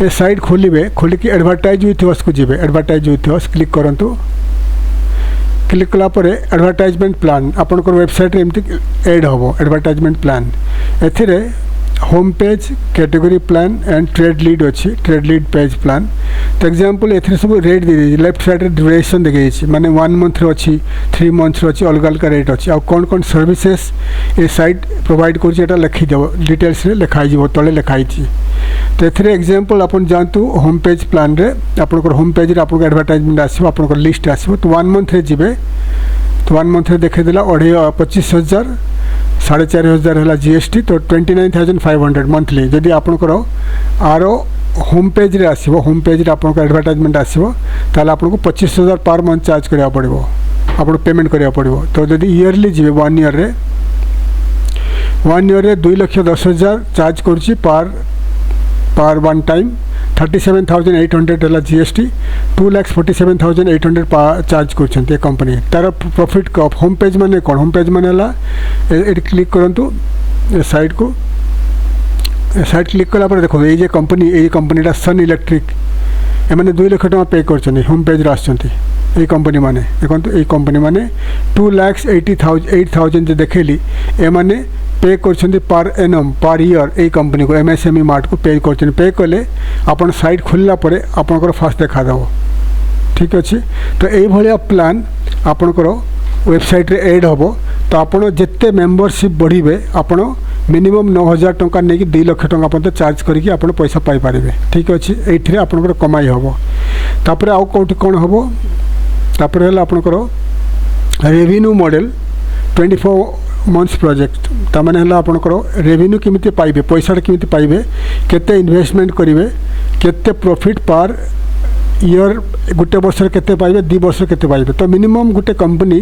ए साइट खोलिकी एडवर्टाइज विथ अस को जी एडवर्टाइज विथ अस क्लिक करंतु क्लिक कलापर एडवर्टाइजमेंट प्लान आपंकर वेबसाइट एमती एड हम एडवर्टाइजमेंट प्लान एथिरे home page category plan and trade lead अच्छी ट्रेड लीड पेज प्लान तो एग्जांपल एथिरे सब रेट दे दी लेफ्ट साइड ड्यूरेशन देखी माने 1 month अच्छी 3 months अच्छी अलग अलग रेट अच्छी आ कौन कौन सर्विसेस ये साइट प्रोवाइड कर लिखिदेव डिटेल्स लिखाई तले लिखाई तो एथिरे एग्जांपल आपन जानतु होम पेज प्लान रे आपनकर होम पेज रे आपन एडवर्टाइजमेंट आसीबो आपनकर लिस्ट आसीबो तो 1 month रे जिबे तो 1 month रे देखे देला 25,000 4,500 है GST तो 29,500 मंथली जदि आपनकर आरो होम पेज रे आसीबो होम पेज रे आपनकर एडवर्टाइजमेंट आसीबो ताले आपनको 25,000 पर मंथ चार्ज करिया पड़िबो आपन पेमेंट करिया पड़िबो। तो जदि ईयरली जिबे 1 year रे 2,10,000 चार्ज करछि पर वन टाइम 37,800 है GST 2,47,800 चार्ज कर कंपनी तार प्रॉफिट होम पेज माने कौन होम पेज माने ये क्लिक करंतु साइट को साइट क्लिक कला पर देखो ये कंपनीटा सन इलेक्ट्रिक एमाने 2 लाख टका पे कर होम पेज आसुँच कंपनी माने देखो ये कंपनी माने 2,80,000 देखेली एमाने पे कर पर एनम पर ईयर ये कंपनी को MSME मार्ट को पे कर पे कले आपन साइट खोलला परे आपनकर फास्ट देखादेव। ठीक अच्छे तो ये प्लान आपनकर वेबसाइट रे ऐड हम तो आपन जिते मेंबरशिप बढ़े आपन मिनिमम 9,000 टंका नहीं 2 लाख टंका पर्यंत चार्ज करके आपन पैसा पाई पारे। ठीक अच्छे ये आपनकर कमाई हम तापर आउ कौटी कौन हम तापर है आपनकर रेवेन्यू मॉडल 24 months प्रोजेक्ट ताने है आपनकर रेवेन्यू केमिति पाइबे पैसा केमिति पाइबे केते इन्वेस्टमेंट करिवे केते प्रॉफिट पर ईयर गोटे वर्ष केते पाइबे 2 वर्ष केते पाइबे तो मिनिमम गोटे कंपनी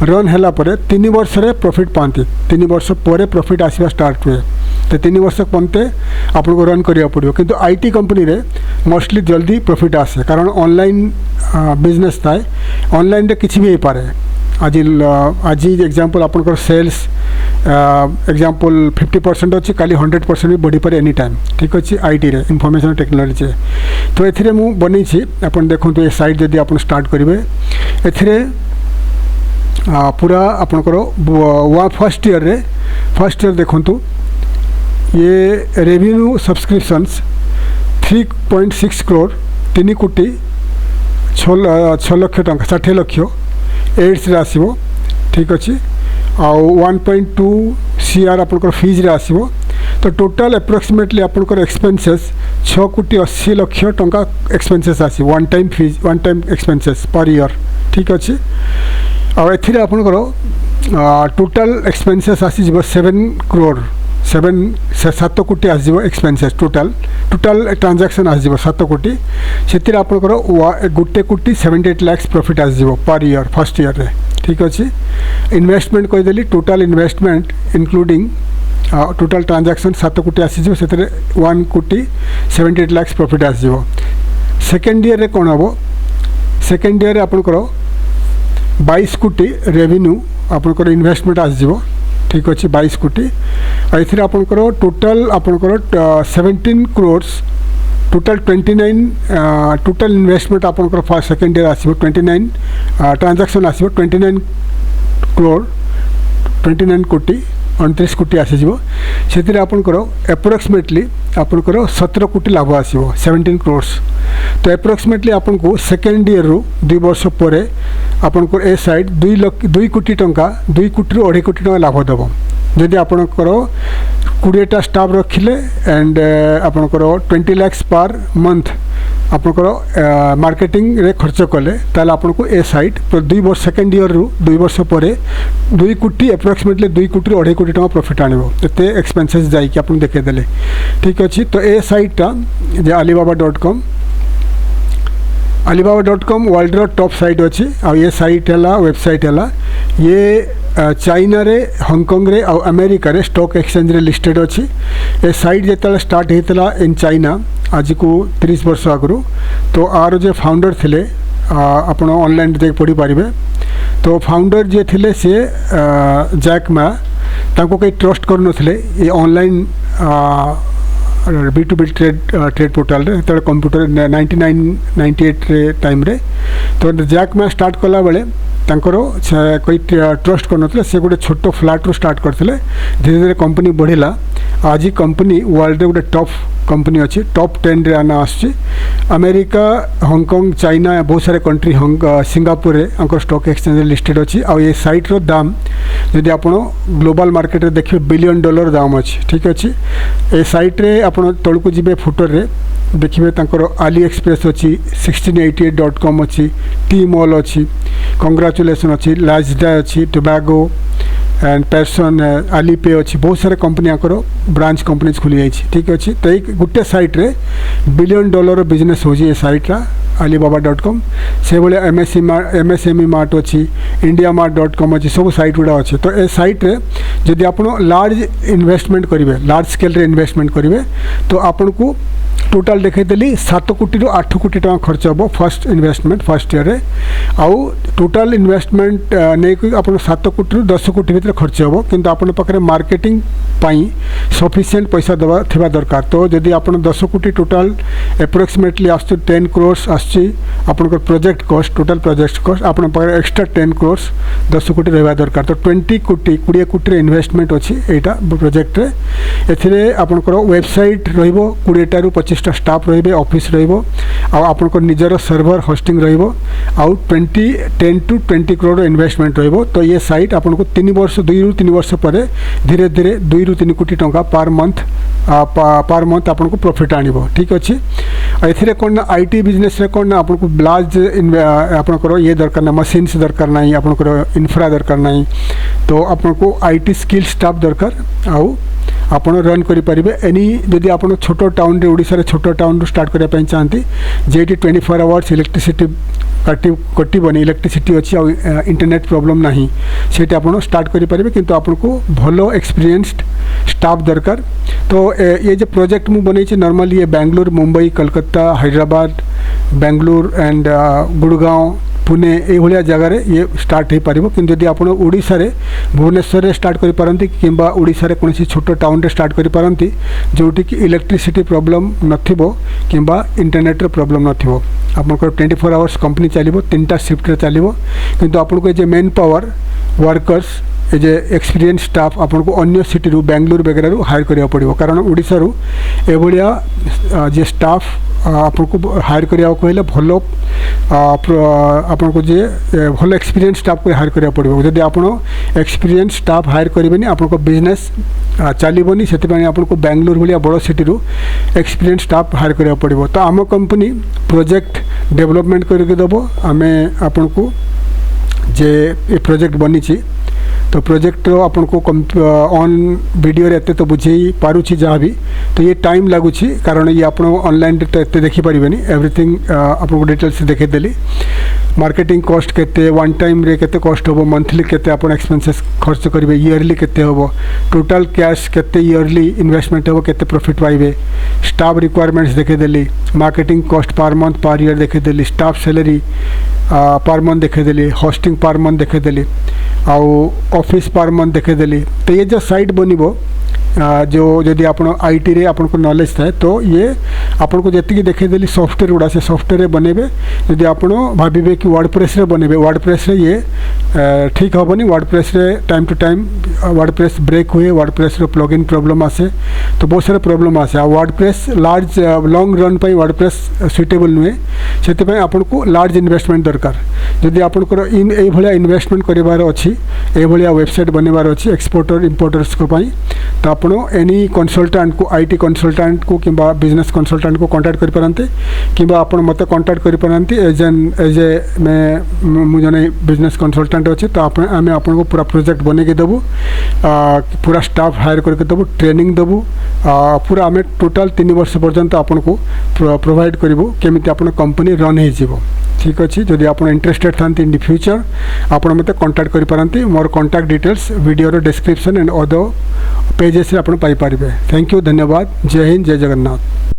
रन हैला परे 3 वर्ष रे प्रॉफिट पाती 3 वर्ष पर प्रॉफिट आसवा स्टार्ट हुए तो 3 वर्ष पंते आपको रन करिया पड़ो किंतु IT कंपनी रे मोस्टली जल्दी प्रॉफिट आसे कारण ऑनलाइन बिजनेस थाए ऑनलाइन रे किछि भी हो पारे आज एग्जांपल आपनकर सेल्स एग्जांपल 50% अच्छी काली 100% भी बढ़ी पारे एनी टाइम। ठीक अच्छे IT रे इनफॉरमेशन टेक्नोलॉजी तो एथिरे मु बनी आपन देखंतु ये साइट जदि आपन स्टार्ट करिवे एथिरे पूरा आपनकर फर्स्ट ईयर देखंतु ये रेवेन्यू सब्सक्रिप्शंस 3.6 करोड़ 3 कोटी 6 लाख टंका 60 लाख एड्स रे आसीबो। ठीक अच्छे आउ 1.2 CR आपनकर फीज रे आसीबो तो टोटल अप्रोक्सीमेटली आपनकर एक्सपेंसेस 6 कोटी 80 लाख टंका एक्सपेंसेस आसी one time fees one time expenses per year. ठीक अच्छे आ एथिरे आपनकर टोटल एक्सपेंसेस आसी 7 करोड़ 7 कोटी आसो एक्सपेंसेस टोटल ट्रांजैक्शन आसो 7 कोटी से आपनकर 1 कोटी 78 लाख प्रॉफिट आसो पर ईयर फर्स्ट ईयर रे। ठीक अच्छे इन्वेस्टमेंट कहीदेली total investment including total transaction 7 कोटी आसीज से 1 कोटी 78 लाख प्रॉफिट आसीज। सेकेंड ईयर रे कौन हम सेकेंड ईयर आपंकर 22 कोटी रेवेन्यू आपंकर इन्वेस्टमेंट आसीज। ठीक अच्छे 22 कोटी ये आपंकर टोटल आपंकर 17 करोर्स टोटल 29 टोटल इन्वेस्टमेंट आपंकर फर्स्ट सेकेंड ईयर आसीब 29 ट्रांजैक्शन आसीब 29 करोड़ 29 कोटी 29 कोटी आसीज। से आपंकर एप्रोक्सीमेटली आपंकर 17 कोटी लाभ आसीब 17 करोर्स। तो एप्रोक्सीमेटली आपन को सेकेंड ईयर रु 2 वर्ष पर आपंकर ए साइड 2 कोटी टंका 2 कोटी 2.5 कोटी टंका लाभ देव जदि आपंकर 20टा स्टाफ रखिले एंड आपंकर 20 लाख पर मंथ आपंकर मार्केटिंग रे खर्च कले ताल आपको ए साइड 2 वर्ष सेकेंड ईयर रु 2 वर्ष पर 2 कोटी एप्रोक्सीमेटली 2 कोटी 2.5 कोटी टंका प्रॉफिट आनिबो एते एक्सपेंसेस जाई कि आपन देखे देले। ठीक अछि तो ए साइटटा जे alibaba.com alibaba.com वर्ल्ड रो टॉप साइट अच्छी आ ये साइट है वेबसाइट है ये चाइना रे हांगकांग रे आ अमेरिका रे स्टॉक एक्सचेंज रे लिस्टेड अच्छी। ये साइट जिते स्टार्ट होता इन चाइना आज को 30 वर्ष आगु तो आर जो फाउंडर थिले आपण ऑनलाइन देख पढ़ी पारे। तो फाउंडर जे थिले से जैक मा ताको कहीं ट्रस्ट कर नथिले ये ऑनलाइन B2B ट्रेड पोर्टाल रे तो कंप्यूटर 99-98 रे टाइम रे तो जैक मा स्टार्ट कला बेले तांकर कोई ट्रस्ट कर से गोटे छोट फ्लैट रू स्टार्ट करते धीरे धीरे कंपनी बढ़िला आज कंपनी वर्ल्ड रे गोटे टॉप कंपनी अच्छी टॉप 10 रे आना आसी। अमेरिका हांगकांग चाइना बहुत सारे कंट्री सिंगापुर रे स्टॉक एक्सचेंज लिस्टेड अच्छी आ ये साइट रो दाम यदि आप ग्लोबल मार्केट रे देखिए $1 बिलियन दाम अच्छी। ठीक अच्छे ए साइट रे आप तलू जी फुटर रे देखिए आली एक्सप्रेस अच्छी 1688.com अच्छी टी मॉल अच्छी कंग्राचुलेसन अच्छी लाजडा अच्छी टोबैगो एंड पेर्सन आलीपे अच्छी बहुत सारे कंपनी ब्रांच कंपनीज खुली जाइए। ठीक अच्छे तो एक गोटे साइट रे $1 बिलियन बिजनेस हो साइटा alibaba.com से भाई MSME मार्ट अच्छी indiamart.com अच्छी सब साइट गुड़ा अच्छे। तो ए साइट रे जदि आप लार्ज इन्वेस्टमेंट करेंगे लार्ज स्केल रे इन्वेस्टमेंट करेंगे तो आपन को टोटाल देखी 7 कोटी 8 कोटी टका खर्च हम फर्स्ट इन्वेस्टमेंट फर्स्ट ईयर रे आउ टोटाल इन्वेस्टमेंट नहीं आप 7 कोटी 10 कोटी भीतर खर्च हम किंतु आपन पाखे मार्केटिंग पाई सफिशिएंट पैसा दवा थिबा दरकार। तो जदि आप 10 कोटी टोटाल एप्रोक्सीमेटली आस 10 करोर्स आसी आपन project cost total project cost आपन पाखे एक्स्ट्रा 10 करोर्स 10 कोटी रहा दरकार। तो 20 कोटी 20 कोटी इन्वेस्टमेंट अच्छी एटा प्रोजेक्ट रे एथिरे आपनकर वेबसाइट रहिबो 20 रु 25 स्टाफ रे ऑफिस आपन निजर सर्वर होस्टिंग आउ 10 to 20 करोड़ इन्वेस्टमेंट रहिबो। तो ये साइट आपन को 2 ରୁ 3 वर्ष पर धीरे धीरे 2 ରୁ 3 कोटी टंका पर मंथ आपन को प्रॉफिट आनिबो। ठीक अच्छे एथिरे कोन आईटी बिजनेस रे कोन आपन को लार्ज आपन को ये दरकार ना मशीन्स दरकार नहीं आपन को इंफ्रा दरकार नहीं तो आपन को आईटी स्किल स्टाफ दरकार आउ आपन रन करि परिबे एनी यदि आपन छोटो टाउन रे ओडिसा रे छोटो टाउन रू स्टार्ट करिया पई चाहंती जेटी 24 आवर्स इलेक्ट्रिसिटी कटिबनी इलेक्ट्रिसिटी अच्छी आ इंटरनेट प्रॉब्लम नहीं से आपन स्टार्ट करि परिबे किंतु आपन को भलो एक्सपीरियंस्ड स्टाफ दरकार। तो ये जो प्रोजेक्ट मु बनै छी नॉर्मली ये बेंगलुरु मुंबई कलकत्ता हैदराबाद बेंगलुरु एंड गुड़गांव पुणे ये जगार ये स्टार्ट हो पार कि जदि आप ओडिशा रे भुवनेश्वर रे स्टार्ट करि पारंती किंबा ओडिशा रे कोनसी छोटो टाउन रे स्टार्ट करि पारंती जोटी कि इलेक्ट्रिसिटी प्रॉब्लम नथिबो किंबा इंटरनेट रे प्रॉब्लम नथिबो आपनकर 24 आवर्स कंपनी चलिबो 3टा शिफ्ट रे चलिबो किंतु आपनको जे मेन पावर वर्कर्स ए जे एक्सपीरियंस स्टाफ आपन को अन्य सिटी रू बेंगलुरु वगैरह रू हायर करिया पड़िबो कारण ओडिशा रू ए भलिया जे स्टाफ आपन को हायर करिया कहले भलो आपन को जे भलो एक्सपीरियंस स्टाफ को हायर करिया पड़िबो जदि आपन एक्सपीरियंस स्टाफ हायर करिबेनी आपन को बिजनेस चलिबोनी सेति पय आपन को बेंगलुरु भलिया बड़ सिटी रू एक्सपीरियंस स्टाफ हायर करिया पड़िबो। तो आम कंपनी प्रोजेक्ट डेवलपमेंट करके देबो आमे आपन को जे ए प्रोजेक्ट बनी छी तो प्रोजेक्ट आपन को ऑन वीडियो रे तो बुझे पारुछि जहाँ भी तो ये टाइम लगुछि कारण ये आप ऑनलाइन तो एत देखी पारे एवरीथिंग आपन को डिटेल्स देखे देली। मार्केटिंग कॉस्ट केते वन टाइम रे केते कॉस्ट होबो मंथली केते आपण एक्सपेंसेस खर्च करिवे ईयरली केते होबो टोटल कैश केते ईयरली इन्वेस्टमेंट होबो केते प्रॉफिट पाइबे स्टाफ रिक्वायरमेंट्स देखे देली marketing cost per month per year देखे देली स्टाफ सैलरी पर मंथ देखे देली होस्टिंग पर मंथ देखे देली आउ ऑफिस पर मंथ देखे देली तो ये जो साइट बनिबो जो जदि आप आईटी रे आपन को नॉलेज थाए तो ये आपन को जति देखे देली सॉफ्टवेयर गुड़ा से सॉफ्टवेयर रे बनेबे जदि आप भाविबे कि वर्डप्रेस रे बनेबे वर्डप्रेस रे ये ठीक हेनी वर्डप्रेस रे time to time WordPress break हुए वर्डप्रेस रो प्लगइन प्रॉब्लम आसे तो बहुत सारा प्रॉब्लम आसे वर्डप्रेस लार्ज लॉन्ग रन पे वर्डप्रेस सुइटेबल नुहे से आपन को लार्ज इन्वेस्टमेंट दरकार जदि आपनकर इन ए भलिया इन्वेस्टमेंट करिवार अछि ए भलिया वेबसाइट बनेबार अछि एक्सपोर्टर इंपोर्टर्स को पई तो आप एनी कंसल्टेंट को आईटी कंसल्टेंट को किंबा बिजनेस कंसल्टेंट को कांटेक्ट करि पारंते किंबा आपण मते कांटेक्ट करि पारंते एज ए मैं जने बिजनेस कंसल्टेंट अछि तो आमे आपन को पूरा प्रोजेक्ट बने के देबू पूरा स्टाफ हायर करके देबू ट्रेनिंग देबू पूरा आमे टोटल 3 वर्ष पर्यंत आपन को प्रोवाइड करिवो केमिति आपन कंपनी रन हे जीवो ठीक अच्छे जदि आप इंटरेस्टेड था इन द फ्यूचर आप मत कांटेक्ट करि पारंती मोर contact details video description and other pages रे आपण पाई पारिबे थैंक यू धन्यवाद जय हिंद जय जगन्नाथ।